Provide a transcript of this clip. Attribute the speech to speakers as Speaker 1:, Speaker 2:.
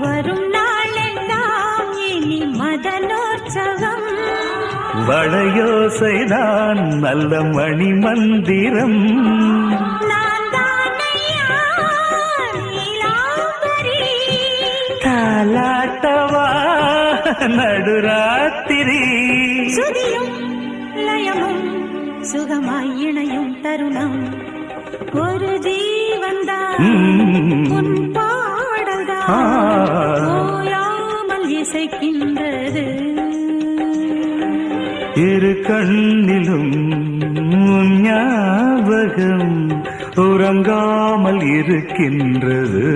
Speaker 1: வரும் நாளெல்லாம் இனி மதனோற்சவம்.
Speaker 2: வளையோசைதான் நல்ல மணி மந்திரம்.
Speaker 1: நான் தானையா நீலாம்பரி,
Speaker 2: தாலாட்டவா நடுராத்திரி.
Speaker 1: சுதியும் லயமும் சுகமாய் இணையும் தருணம். ஒரு ஜீவன்தான் உன் பாடல்தான் ஓயாமல் இசைக்கின்றது.
Speaker 2: இரு கண்ணிலும் உன் ஞாபகம் உறங்காமல் இருக்கின்றது.